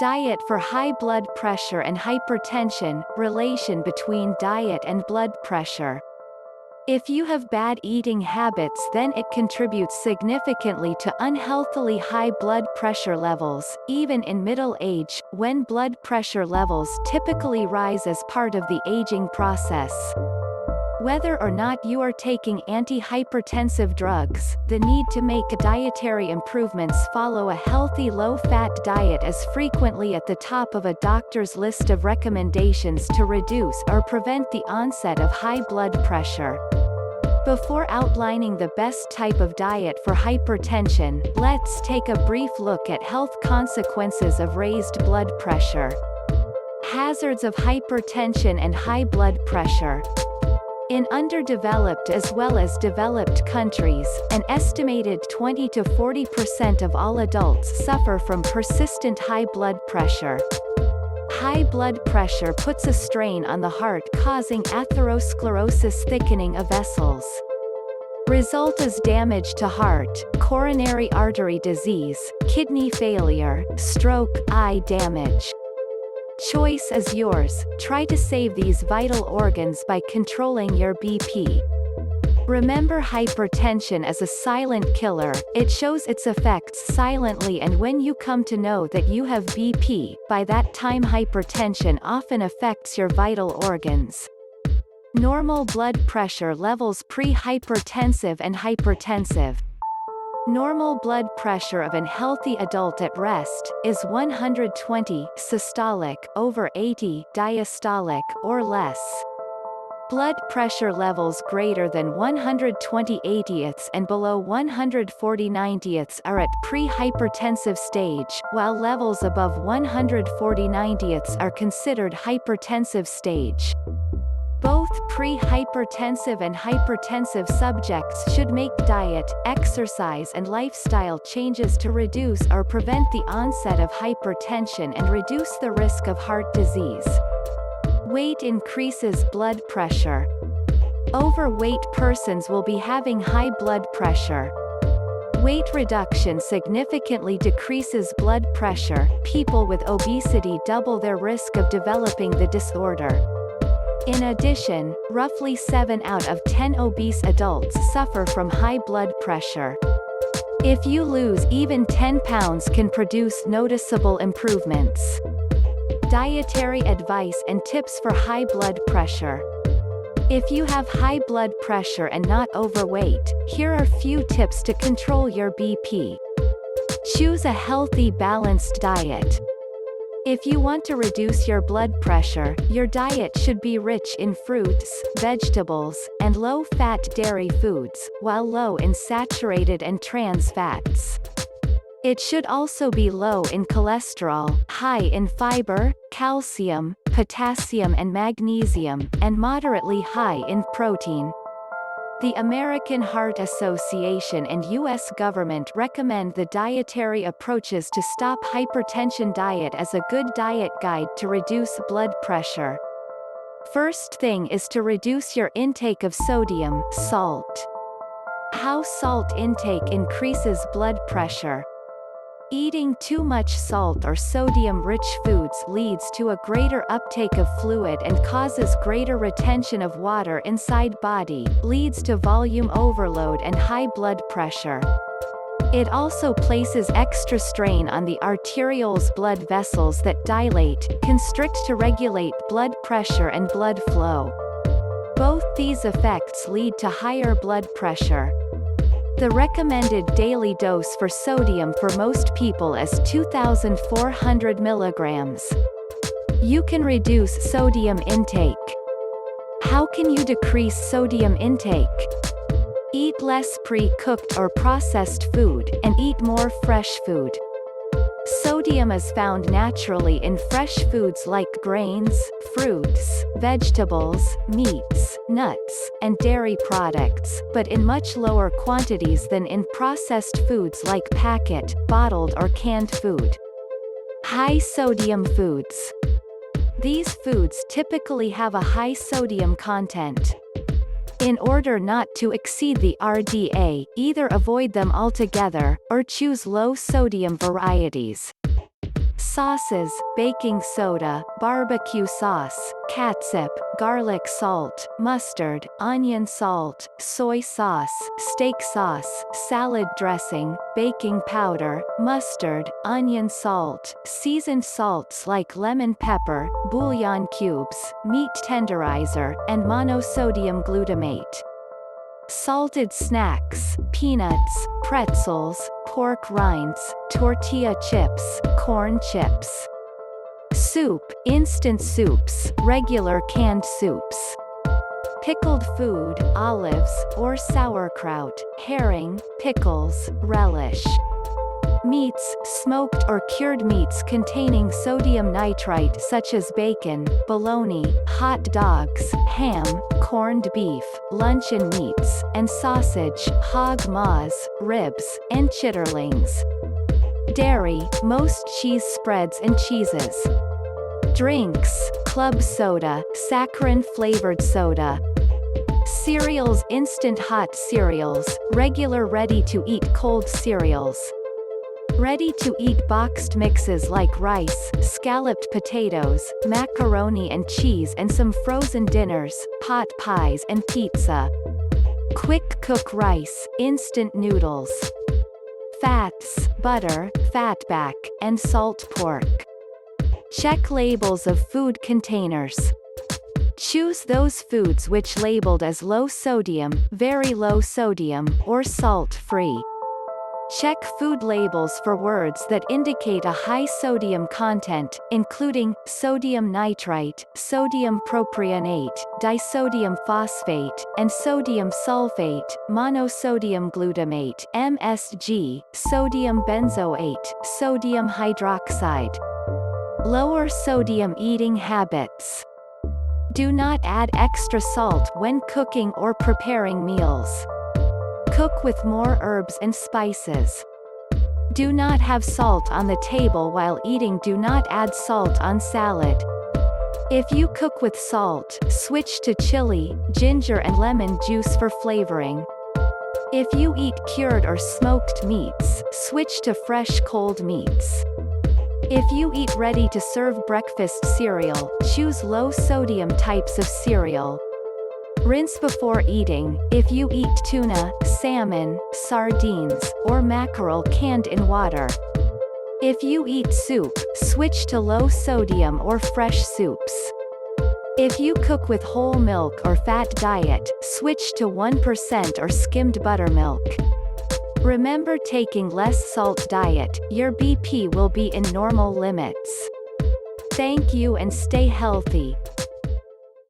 Diet for high blood pressure and hypertension, relation between diet and blood pressure. If you have bad eating habits, then it contributes significantly to unhealthily high blood pressure levels, even in middle age, when blood pressure levels typically rise as part of the aging process. Whether or not you are taking antihypertensive drugs, the need to make dietary improvements follow a healthy low-fat diet is frequently at the top of a doctor's list of recommendations to reduce or prevent the onset of high blood pressure. Before outlining the best type of diet for hypertension, let's take a brief look at health consequences of raised blood pressure. Hazards of hypertension and high blood pressure. In underdeveloped as well as developed countries, an estimated 20 to 40% of all adults suffer from persistent high blood pressure. High blood pressure puts a strain on the heart, causing atherosclerosis, thickening of vessels. Result is damage to heart, coronary artery disease, kidney failure, stroke, eye damage. Choice is yours. Try to save these vital organs by controlling your BP. Remember, hypertension is a silent killer. It shows its effects silently, and when you come to know that you have BP, by that time hypertension often affects your vital organs. Normal blood pressure levels pre-hypertensive and hypertensive. Normal blood pressure of an healthy adult at rest is 120 systolic over 80 diastolic or less. Blood pressure levels greater than 120/80ths and below 140/90ths are at pre-hypertensive stage, while levels above 140/90ths are considered hypertensive stage. Both pre-hypertensive and hypertensive subjects should make diet, exercise and lifestyle changes to reduce or prevent the onset of hypertension and reduce the risk of heart disease. Weight increases blood pressure. Overweight persons will be having high blood pressure. Weight reduction significantly decreases blood pressure. People with obesity double their risk of developing the disorder. In addition, roughly 7 out of 10 obese adults suffer from high blood pressure. If you lose even 10 pounds can produce noticeable improvements. Dietary advice and tips for high blood pressure. If you have high blood pressure and not overweight, here are few tips to control your BP. Choose a healthy, balanced diet. If you want to reduce your blood pressure, your diet should be rich in fruits, vegetables, and low-fat dairy foods, while low in saturated and trans fats. It should also be low in cholesterol, high in fiber, calcium, potassium and magnesium, and moderately high in protein. The American Heart Association and U.S. government recommend the dietary approaches to stop hypertension diet as a good diet guide to reduce blood pressure. First thing is to reduce your intake of sodium, salt. How salt intake increases blood pressure. Eating too much salt or sodium-rich foods leads to a greater uptake of fluid and causes greater retention of water inside body, leads to volume overload and high blood pressure. It also places extra strain on the arterioles, blood vessels that dilate, constrict to regulate blood pressure and blood flow. Both these effects lead to higher blood pressure. The recommended daily dose for sodium for most people is 2,400 milligrams. You can reduce sodium intake. How can you decrease sodium intake? Eat less pre-cooked or processed food, and eat more fresh food. Sodium is found naturally in fresh foods like grains, fruits, vegetables, meats, nuts, and dairy products, but in much lower quantities than in processed foods like packet, bottled or canned food. High sodium foods. These foods typically have a high sodium content. In order not to exceed the RDA, either avoid them altogether, or choose low-sodium varieties. Sauces: baking soda, barbecue sauce, catsup, garlic salt, mustard, onion salt, soy sauce, steak sauce, salad dressing, baking powder, mustard, onion salt, seasoned salts like lemon pepper, bouillon cubes, meat tenderizer, and monosodium glutamate. Salted snacks: peanuts, pretzels, pork rinds, tortilla chips, corn chips. Soup: instant soups, regular canned soups. Pickled food: olives or sauerkraut, herring, pickles, relish. Meats: smoked or cured meats containing sodium nitrite such as bacon, bologna, hot dogs, ham, corned beef, luncheon meats, and sausage, hog maws, ribs, and chitterlings. Dairy: most cheese spreads and cheeses. Drinks: club soda, saccharin-flavored soda. Cereals: instant hot cereals, regular ready-to-eat cold cereals. Ready-to-eat boxed mixes like rice, scalloped potatoes, macaroni and cheese, and some frozen dinners, pot pies and pizza. Quick cook rice, instant noodles. Fats: butter, fatback, and salt pork. Check labels of food containers. Choose those foods which labeled as low sodium, very low sodium, or salt-free. Check food labels for words that indicate a high sodium content, including sodium nitrite, sodium propionate, disodium phosphate, and sodium sulfate, monosodium glutamate (MSG), sodium benzoate, sodium hydroxide. Lower sodium eating habits. Do not add extra salt when cooking or preparing meals. Cook with more herbs and spices. Do not have salt on the table while eating. Do not add salt on salad. If you cook with salt, switch to chili, ginger and lemon juice for flavoring. If you eat cured or smoked meats, switch to fresh cold meats. If you eat ready-to-serve breakfast cereal, choose low-sodium types of cereal. Rinse before eating. If you eat tuna, salmon, sardines, or mackerel canned in water. If you eat soup, switch to low sodium or fresh soups. If you cook with whole milk or fat diet, switch to 1% or skimmed buttermilk. Remember, taking less salt diet, your BP will be in normal limits. Thank you and stay healthy.